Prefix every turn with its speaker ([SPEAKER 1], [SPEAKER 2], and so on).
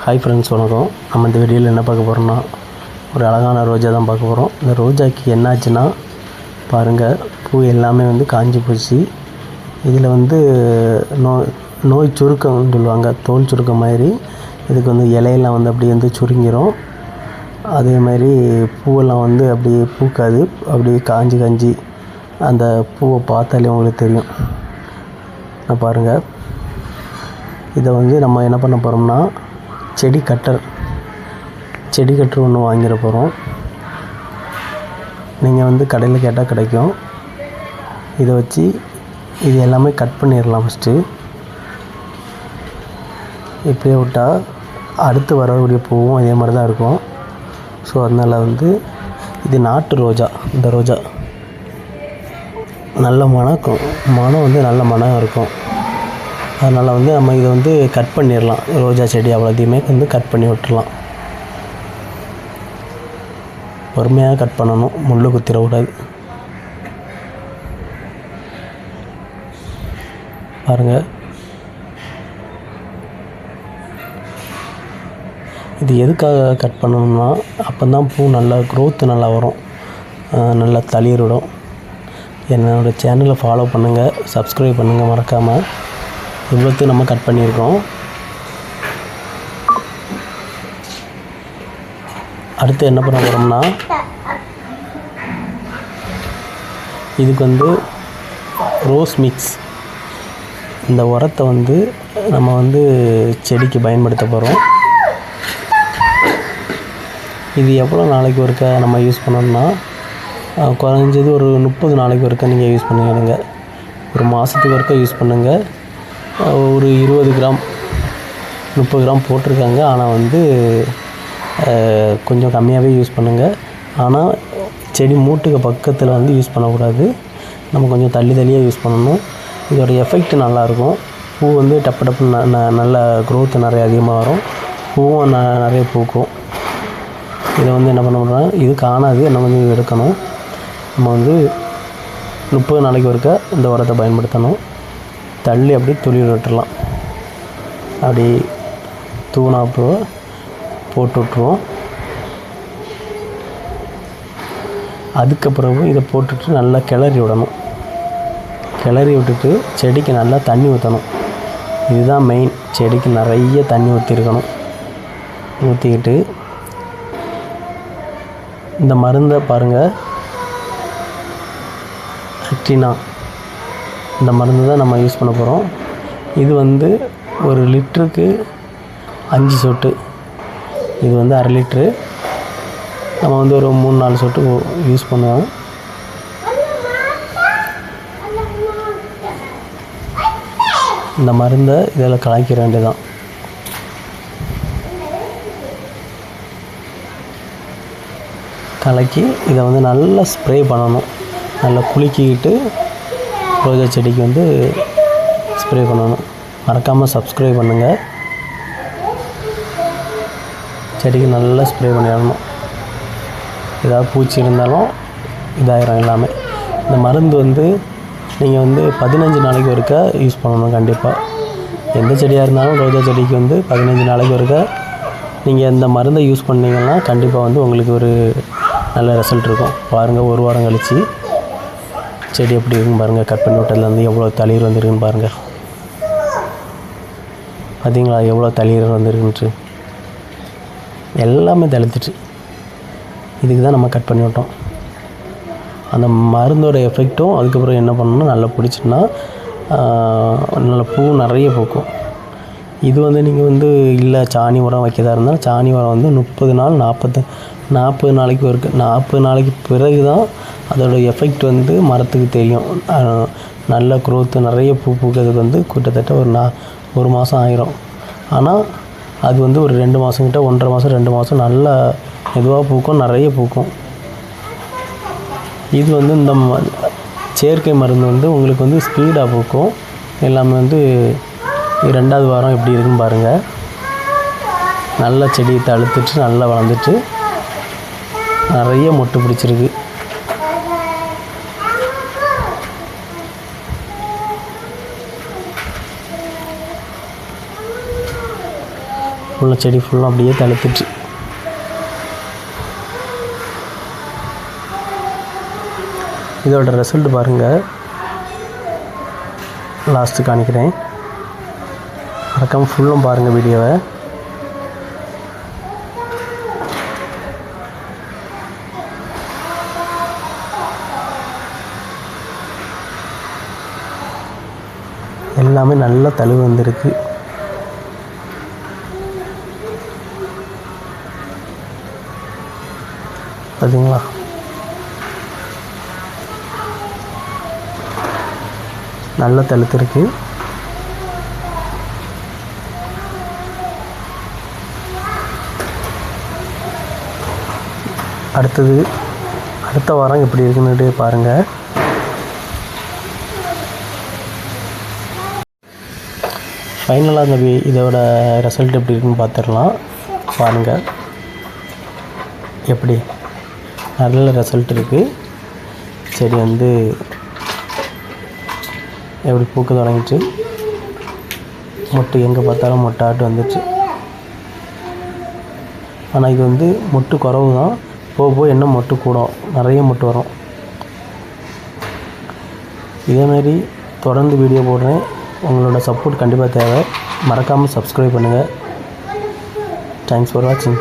[SPEAKER 1] Hi friends, வணக்கம். நம்ம இந்த வீடியோவில் என்ன பார்க்க போகிறோம்னா, ஒரு அழகான ரோஜா தான் பார்க்க போகிறோம். இந்த ரோஜாக்கு என்னாச்சுன்னா பாருங்கள், பூ எல்லாமே காஞ்சி போச்சு. இதில் நோய் சுருக்கம்னு சொல்லுவாங்க, தோல் சுருக்கம் மாதிரி. இதுக்கு இலையெல்லாம் அப்படியே சுருங்கிரும். அதே மாதிரி பூவெல்லாம் அப்படியே பூக்காது, அப்படியே காஞ்சி அந்த பூவை பார்த்தாலே உங்களுக்கு தெரியும். பாருங்கள், இதை நம்ம என்ன பண்ண போகிறோம்னா, செடி கட்டர் ஒன்று வாங்கிட போகிறோம். நீங்கள் கடையில் கேட்டால் கிடைக்கும். இதை வச்சு இது எல்லாமே கட் பண்ணிடலாம். ஃபஸ்ட்டு இப்படியே விட்டால் அடுத்து வரக்கூடிய பூவும் அதே மாதிரி தான் இருக்கும். ஸோ அதனால் இது நாட்டு ரோஜா. இந்த ரோஜா நல்ல மனம் நல்ல மனம் இருக்கும். அதனால் நம்ம இதை கட் பண்ணிடலாம். ரோஜா செடி அவ்வளோத்தையுமே கட் பண்ணி விட்டுடலாம். பொறுமையாக கட் பண்ணணும், முள் குத்திடக்கூடாது. பாருங்கள், இது எதுக்காக கட் பண்ணணும்னா, அப்போ தான் பூ நல்லா க்ரோத்து நல்லா வரும், நல்லா தளிரிடும். என்னோடய சேனலை ஃபாலோ பண்ணுங்கள், சப்ஸ்கிரைப் பண்ணுங்கள் மறக்காமல். இவ்வளோத்தையும் நம்ம கட் பண்ணியிருக்கோம். அடுத்து என்ன பண்ண போகிறோம்னா, இதுக்கு ரோஸ் மிக்ஸ், இந்த உரத்தை நம்ம செடிக்கு பயன்படுத்த போகிறோம். இது எவ்வளோ நாளைக்கு ஒருக்கா நம்ம யூஸ் பண்ணோம்னா, குறைஞ்சது ஒரு 30 நாளைக்கு ஒருக்கா நீங்கள் யூஸ் பண்ணிடுங்க. ஒரு மாதத்துக்கு ஒருக்கா யூஸ் பண்ணுங்கள். ஒரு 20 கிராம் 30 கிராம் போட்டிருக்காங்க. ஆனால் கொஞ்சம் கம்மியாகவே யூஸ் பண்ணுங்கள். ஆனால் செடி மூட்டுக்கு பக்கத்தில் யூஸ் பண்ணக்கூடாது. நம்ம கொஞ்சம் தள்ளியாக யூஸ் பண்ணணும். இதோட எஃபெக்ட் நல்லாயிருக்கும். பூ டப்பு நல்ல க்ரோத் நிறைய அதிகமாக வரும். பூவும் நிறைய பூக்கும். இதை என்ன பண்ணோம்னா, இது காணாது, நம்ம எடுக்கணும். நம்ம 30 நாளைக்கு ஒருக்கா இந்த உரத்தை பயன்படுத்தணும். தள்ளி அப்படியே துளி விட்டுடலாம். அப்படி தூணாப்பு போட்டு விட்ருவோம். அதுக்கப்புறம் இதை போட்டுட்டு நல்லா கிளறி விடணும். கிளறி விட்டுட்டு செடிக்கு நல்லா தண்ணி ஊற்றணும். இதுதான் மெயின். செடிக்கு நிறைய தண்ணி ஊற்றிருக்கணும். ஊற்றிக்கிட்டு இந்த மருந்தை பாருங்கள், ஆக்டினா, இந்த மருந்து தான் நம்ம யூஸ் பண்ண போகிறோம். இது ஒரு லிட்டருக்கு 5 சொட்டு. இது 1/2 லிட்ரு. நம்ம ஒரு 3-4 சொட்டு யூஸ் பண்ணுவோம். இந்த மருந்தை இதில் கலக்கிற வேண்டியதான். கலக்கி இதை நல்லா ஸ்ப்ரே பண்ணணும். நல்லா குலுக்கிக்கிட்டு ரோஜா செடிக்கு ஸ்ப்ரே பண்ணணும். மறக்காமல் சப்ஸ்கிரைப் பண்ணுங்கள். செடிக்கு நல்லா ஸ்ப்ரே பண்ணிடணும். ஏதாவது பூச்சி இருந்தாலும் இதாயிரும் எல்லாமே. இந்த மருந்து நீங்கள் 15 நாளைக்கு ஒருக்கா யூஸ் பண்ணணும். கண்டிப்பாக எந்த செடியாக இருந்தாலும் ரோஜா செடிக்கு 15 நாளைக்கு ஒருக்கா நீங்கள் இந்த மருந்தை யூஸ் பண்ணிங்கன்னா கண்டிப்பாக உங்களுக்கு ஒரு நல்ல ரிசல்ட் இருக்கும். பாருங்கள், ஒரு வாரம் கழித்து செடி எப்படி இருக்குன்னு பாருங்கள். கட் பண்ணி விட்டதுலேருந்து எவ்வளோ தளிர் வந்துருக்குன்னு பாருங்கள். பார்த்தீங்களா எவ்வளோ தளிர் வந்துருக்குன்ட்டு? எல்லாமே தளிர்த்துட்டு. இதுக்கு தான் நம்ம கட் பண்ணி விட்டோம். அந்த மருந்தோட எஃபெக்ட்டும் அதுக்கப்புறம் என்ன பண்ணணும்னா, நல்லா பிடிச்சிட்டுனா நல்ல பூ நிறைய பூக்கும். இது நீங்கள் இல்லை சாணி உரம் வைக்கதா இருந்தால், சாணி உரம் 30 நாள் 40 நாளைக்கு இருக்கு. 40 நாளைக்கு பிறகு தான் அதோடய எஃபெக்ட் மரத்துக்கு தெரியும். நல்ல க்ரோத்து நிறைய பூ பூக்கிறதுக்கு கிட்டத்தட்ட ஒரு மாதம் ஆயிரும். ஆனால் அது ஒரு 2 மாதம் கிட்ட, 1.5 மாதம் 2 மாதம் நல்லா மெதுவாக பூக்கும், நிறைய பூக்கும். இது இந்த செயற்கை மருந்து உங்களுக்கு ஸ்பீடாக பூக்கும். எல்லாமே 2வது வாரம் எப்படி இருக்குன்னு பாருங்கள். நல்லா செடியை தழுத்துட்டு நல்லா வளர்ந்துட்டு நிறைய மொட்டு பிடிச்சிருக்கு. ஃபுல்லாக செடி ஃபுல்லாக அப்படியே தழுத்துச்சு. இதோட ரிசல்ட் பாருங்கள், லாஸ்ட்டு காணிக்கிறேன். மறக்காமல் ஃபுல்லும் பாருங்கள் வீடியோவை. எல்லாமே நல்லா தழுவு வந்திருக்கு. பார்த்தீங்களா? நல்லா தழுத்துருக்கு. அடுத்த வாரம் எப்படி இருக்குன்னு பாருங்கள். ஃபைனலாக இதோட ரிசல்ட் எப்படி இருக்குன்னு பார்த்துடலாம். பாருங்கள், எப்படி நல்ல ரிசல்ட் இருக்குது. செடி வந்து எப்படி பூக்க தொடங்கிச்சு. மொட்டு எங்கே பார்த்தாலும் மொட்டாட்டு வந்துச்சு. ஆனால் இது வந்து மொட்டு குறவு தான். போக போக இன்னும் மொட்டு கூடும், நிறைய மொட்டு வரும். இதேமாரி தொடர்ந்து வீடியோ போடுறேன். உங்களோட சப்போர்ட் கண்டிப்பாக தேவை. மறக்காமல் சப்ஸ்கிரைப் பண்ணுங்கள். தேங்க்ஸ் ஃபார் வாட்சிங்.